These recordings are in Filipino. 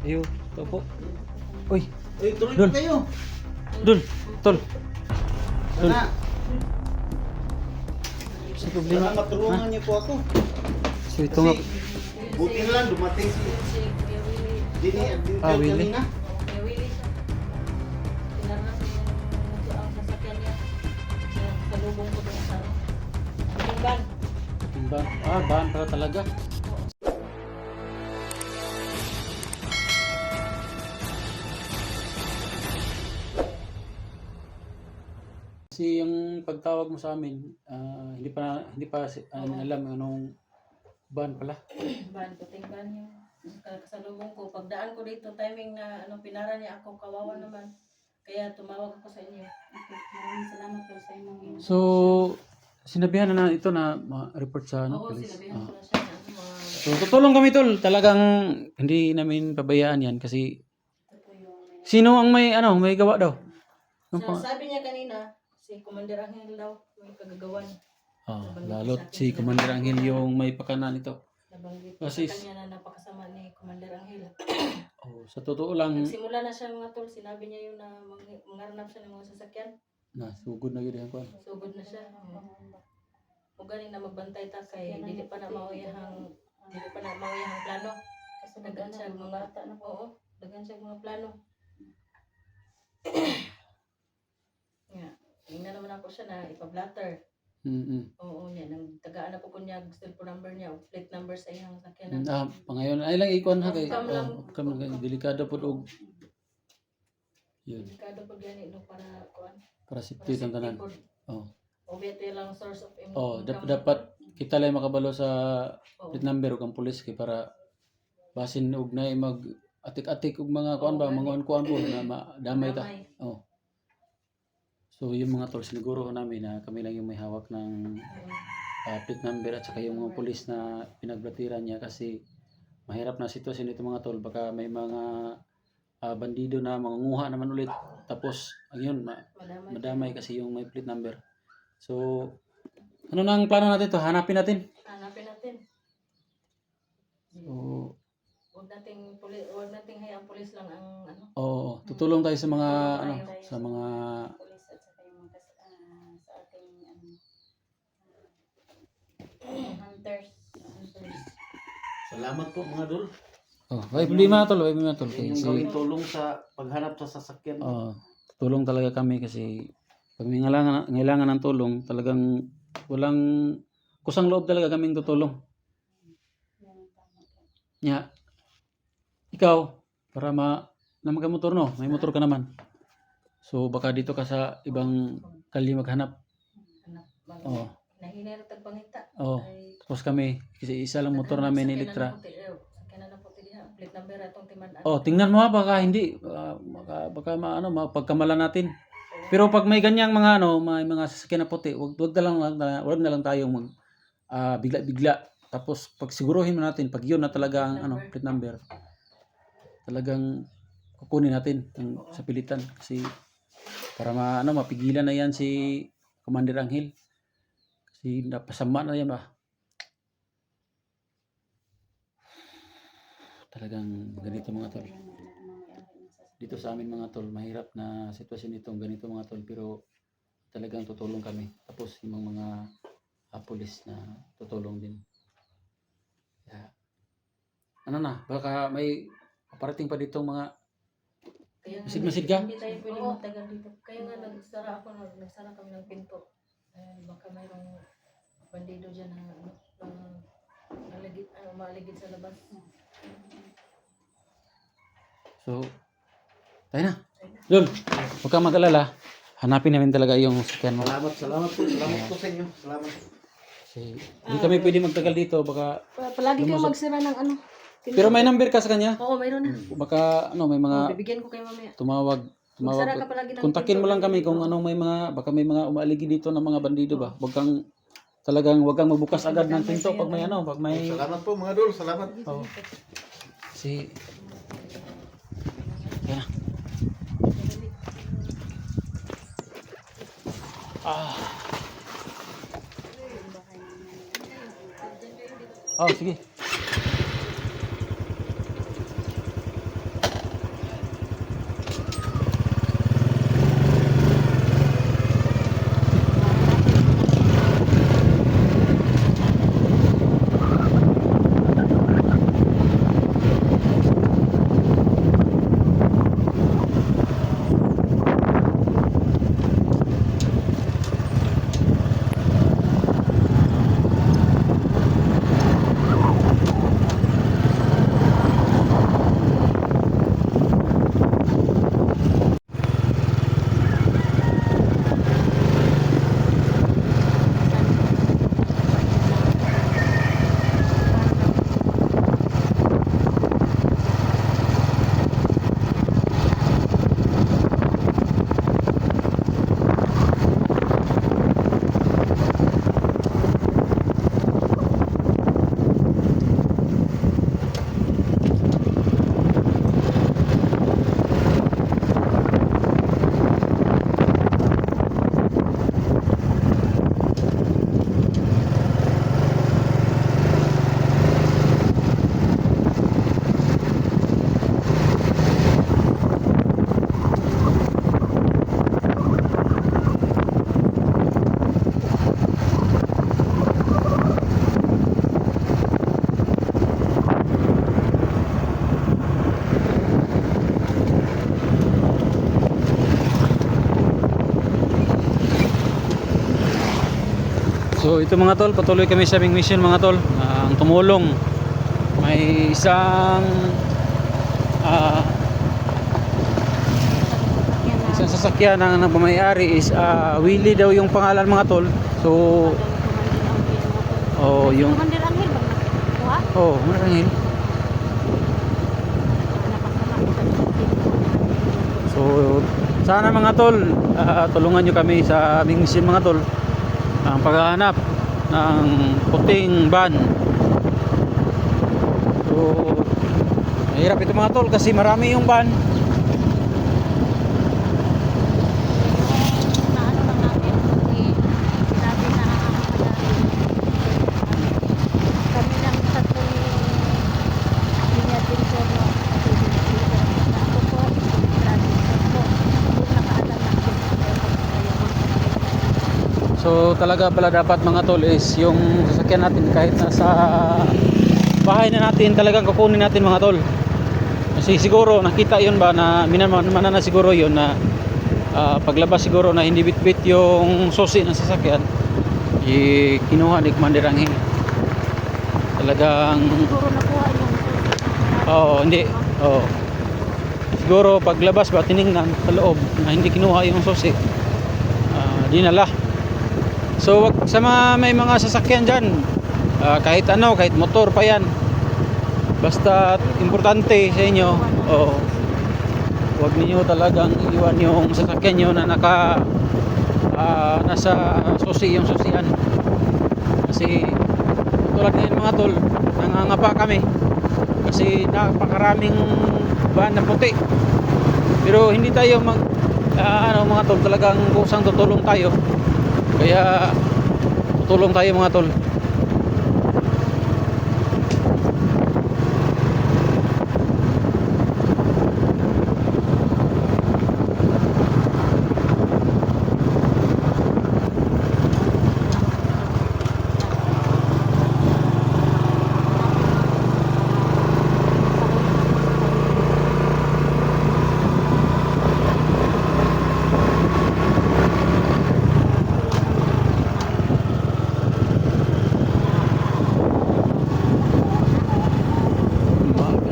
Ayo, ito po. Uy, Eh, tuloy Dul. po kayo. Dul, tol. Dul, Sana, sa problema. sana matulungan niyo po ako. So ito nga, Kasi, buti na lang dumating si Dini at Ah, Dintel Willie. kanina. May Willie siya. Tinarnas niya ang sasakyan niya. Sa lubong ko doon sa tingban. ban. Ban pala talaga. Kasi yung pagtawag mo sa amin, hindi pa alam anong ban pala. Ban ko, tingban yung kasalubong ko. Pagdaan ko dito, timing na pinara niya ako, kawawa naman. Kaya tumawag ako sa inyo. Okay, maraming salamat po sa inyong So, sinabihan na ito na ma-report sa Oo, police. sinabihan ko na siya na So, tutulong kami tol. Talagang hindi namin pabayaan yan kasi ito po yung sino ang may gawa daw? sabi niya kanina, si Commander Angel daw, may kagagawan. Lalo't si Commander Angel yung may pakana nito. Nabanggit ko Kasi- sa kanya na napakasama ni Commander Angel. Sa totoo lang, Nagsimula na siya mga tol, sinabi niya yun na mangarnap siya ng mga sasakyan. sugod na yun ko. Sugod na siya. O galing na magbantay ta kay dili pa na mauyahang plano. Kasi dagan siya mga dagan siya mga plano. Nga, tingnan naman ako siya na ipa-blatter. Oo niya, nang tagaan na po ko niya cellphone number niya, o plate number sa iyang sakyanan. Pangayon ay lang ikon ha kay Kam lang. delikado po og yun Delikado po gani no para kuan. para safety ang tanan. Oh. Obviously lang source of income. Dapat kita lang makabalo sa Oo. plate number ug ang pulis kay para basin og na mag atik-atik og mga kuan ba, mga kuan po na madamay ta. Oh. So yung mga tol siguro namin na kami lang yung may hawak ng plate number at saka yung mga pulis na pinagbatiran niya kasi mahirap na sitwasyon nito mga tol, baka may mga bandido na mangunguha naman ulit tapos ayun madamay kasi yung may plate number. So ano na ang plano natin to? Hanapin natin. Hanapin natin. So Huwag nating hayaan pulis lang ang tutulong tayo sa mga sa mga pulis at saka yung mga sa ating hunters. Salamat po mga dul. may problema tol, Yung gawing tulong sa paghanap sa sasakyan. Tulong talaga kami kasi pag may ngailangan ng tulong, talagang walang kusang loob talaga kaming tutulong. Nya, ikaw, para na magkamotor no, may motor ka naman. So baka dito ka sa ibang kalye maghanap. Oo. Nahinay na tagpangita. Tapos kami, kasi isa lang motor namin ni Elektra. Sakyanan na puti diha. Plate number atong timan-an. Tingnan mo baka hindi, baka mapagkamala natin. Pero pag may ganyang mga may mga sasakyan na puti, wag na lang tayong bigla-bigla. Tapos pag siguruhin mo natin pag yun na talaga ang plate number, talagang kukunin natin sa pilitan kasi para mapigilan na yan si Commander Angel. Kasi napasama na yan ba? Talagang ganito mga tol. Dito sa amin mga tol, mahirap na sitwasyon itong ganito mga tol, pero talagang tutulong kami. Tapos yung mga pulis na tutulong din. Baka may parating pa dito mga masid ka? Hindi tayo pwede magtagal dito. Kaya nga nagsara kami ng pinto. Baka mayroong bandido dyan na maaligid sa labas. So, tayo na. Dul, huwag kang mag-alala. Hanapin namin talaga yung sasakyan mo. Salamat po sa inyo. Salamat. Kasi hindi kami pwede magtagal dito. Baka Palagi kayo magsira ng pero may number ka sa kanya? Oo, mayroon na. Baka may mga Bibigyan ko kayo mamaya. tumawag. Magsara ka palagi ng Kontakin mo lang kami kung may mga baka may mga umaaligi dito ng mga bandido ba. Wag kang magbukas agad ng pinto pag may pag may Salamat po mga dul. Salamat. si Kaya. Sige. So ito mga tol, patuloy kami sa aming mission mga tol. Ang tumulong, may isang isang sasakyan na nagmamayari is Willie daw yung pangalan mga tol. So yung Commander Angel bang nakuha? marangil. So sana mga tol, tulungan nyo kami sa aming mission mga tol, ang paghahanap ng puting van. So mahirap ito mga tol kasi marami yung van. Na ano lang natin kasi sinabi na kami lang sa linya din sir no ako po grabe sir po kung nakaalam natin So talaga pala dapat mga tol is yung sasakyan natin kahit nasa bahay na natin talagang kukunin natin mga tol. Kasi siguro nakita yun ba na minamana na siguro yun na paglabas siguro na hindi bitbit yung susi ng sasakyan, kinuha ni Commander Angel. Talagang siguro nakuha yung hindi. Siguro paglabas ba tiningnan sa loob na hindi kinuha yung susi, dinala. So wag sa may mga sasakyan dyan, kahit ano, kahit motor pa yan, basta importante sa inyo, wag niyo talagang iwan yung sasakyan nyo na nasa susi yung susian. Kasi tulad ngayon mga tol, nangangapa kami kasi napakaraming van na puti, pero hindi tayo mga tol, talagang kusang tutulong tayo. Kaya tutulong tayo mga tol.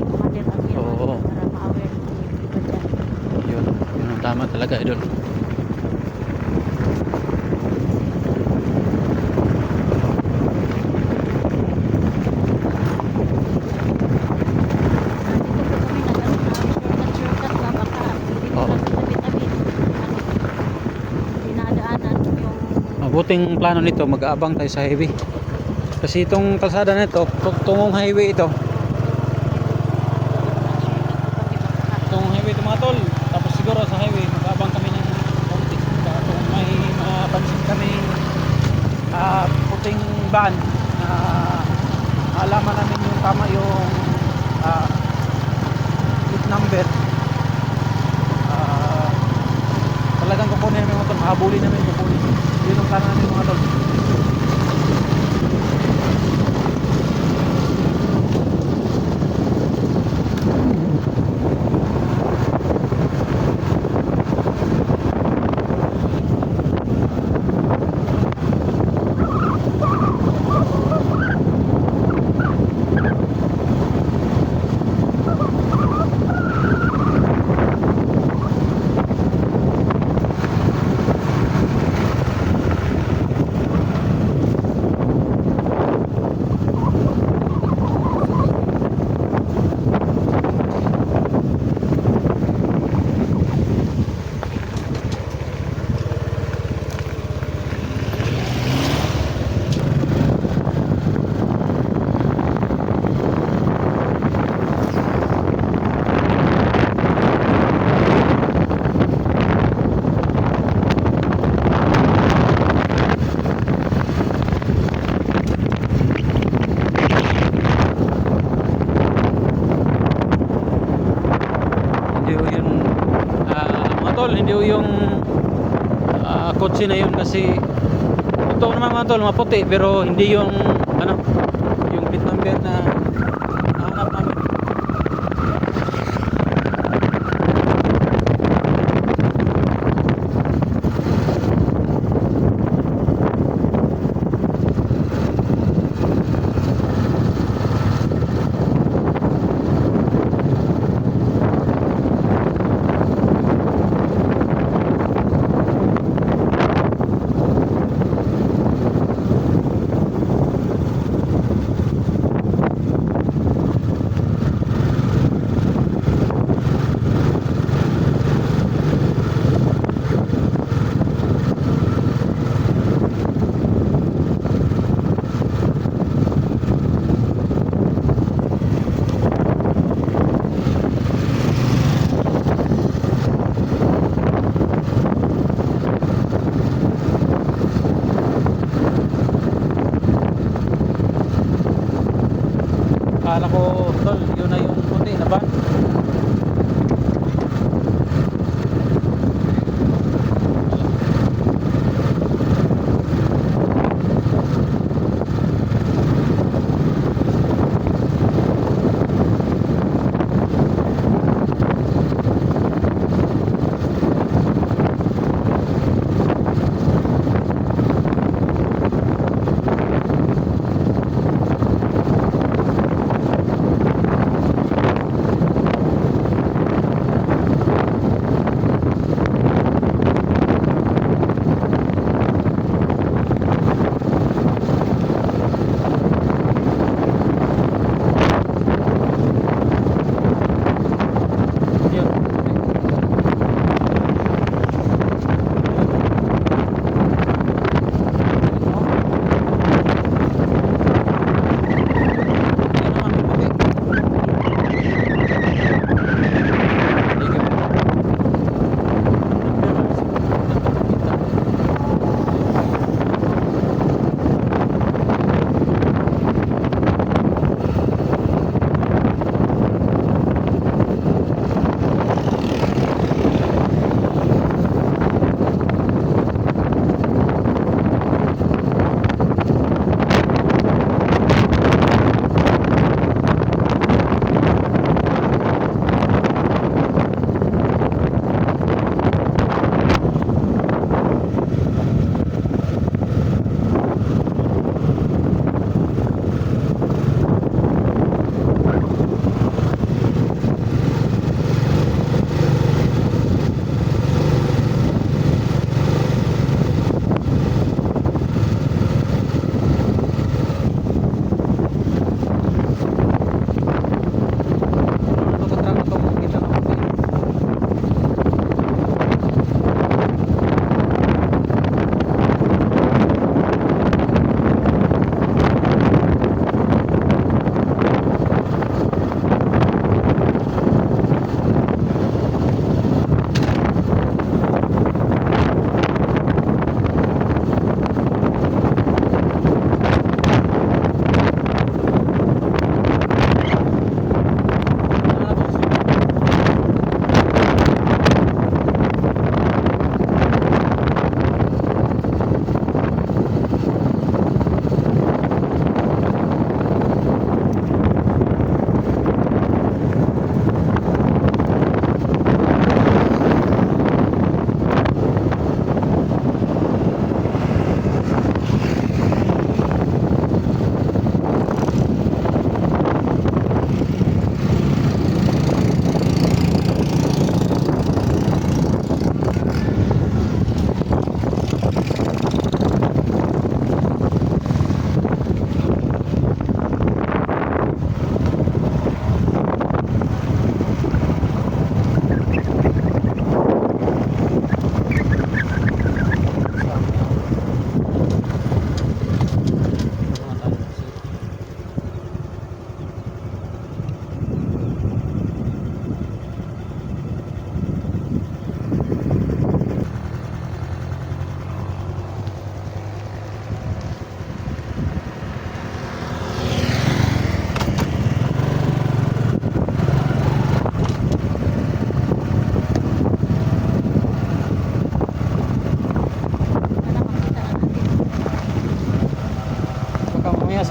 Commander Angel Oo. para ma-aware ng iba dyan. Yun ang tama talaga idol. Shortcut na baka hindi Oo. naman tabi-tabi dinadaanan yung Mabuting plano nito, mag-aabang tayo sa highway. Kasi itong kalsada nito, tungong highway ito. Tungong highway ito mga tol. Tapos siguro sa highway, mag-aabang kami ng konti. Kung may mapansin kami puting van na alaman namin yung tama yung plate number, talagang kukunin namin mga tol, mahabulin namin kukunin. Yun ang plano namin mga tol. Hindi yung kotse na yun kasi ito naman mga tol, maputi pero hindi yung yung plate number na nahanap namin. Akala ko tol, yun na yung puti na van.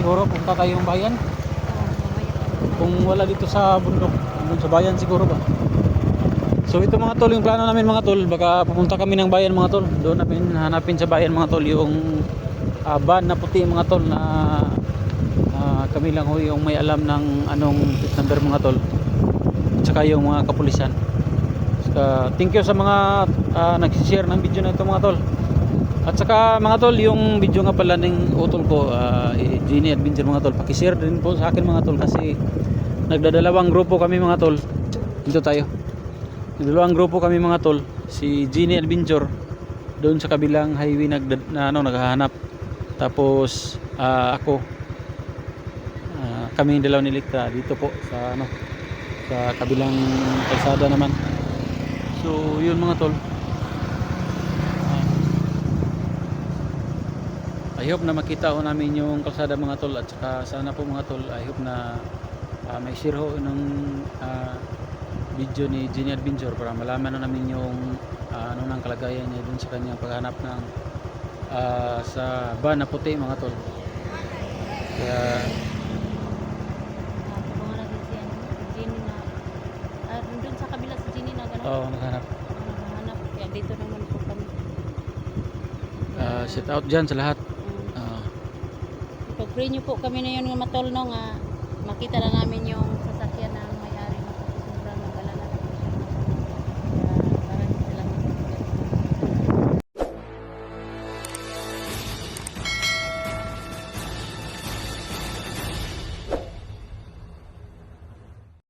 siguro punta tayong bayan. Kung wala dito sa bundok, doon sa bayan siguro ba. So ito mga tol, yung plano namin mga tol, baka pupunta kami ng bayan mga tol. Doon namin hanapin sa bayan mga tol yung van na puti mga tol na kami lang ho yung may alam ng anong plate number mga tol. At saka yung mga kapulisan. So, thank you sa mga nag-share ng video na ito mga tol. At saka mga tol, yung video nga pala ng utol ko, Genie Adventure mga tol, pakishare din po sa akin mga tol kasi nagdadalawang grupo kami mga tol. Dito tayo. Nagdadalawang grupo kami mga tol, si Genie Adventure doon sa kabilang highway naghahanap. Tapos ako kami yung dalawa ni Likta dito po sa sa kabilang kalsada naman. So yun mga tol. I hope na makita ho namin yung kalsada mga tol, at saka sana po mga tol, I hope na may share ho ng video ni Jenny Adventure para malaman na namin yung ano nang kalagayan niya dun sa kanyang paghanap ng sa van na puti mga tol. Kaya Mga lagi siya, Jenny na, doon sa kabila si Jenny na gano'n. naghanap. Naghahanap. Kaya dito naman po kami. Shout out dyan sa lahat. Pag-pray niyo po kami na yun nga matol no nga makita na namin yung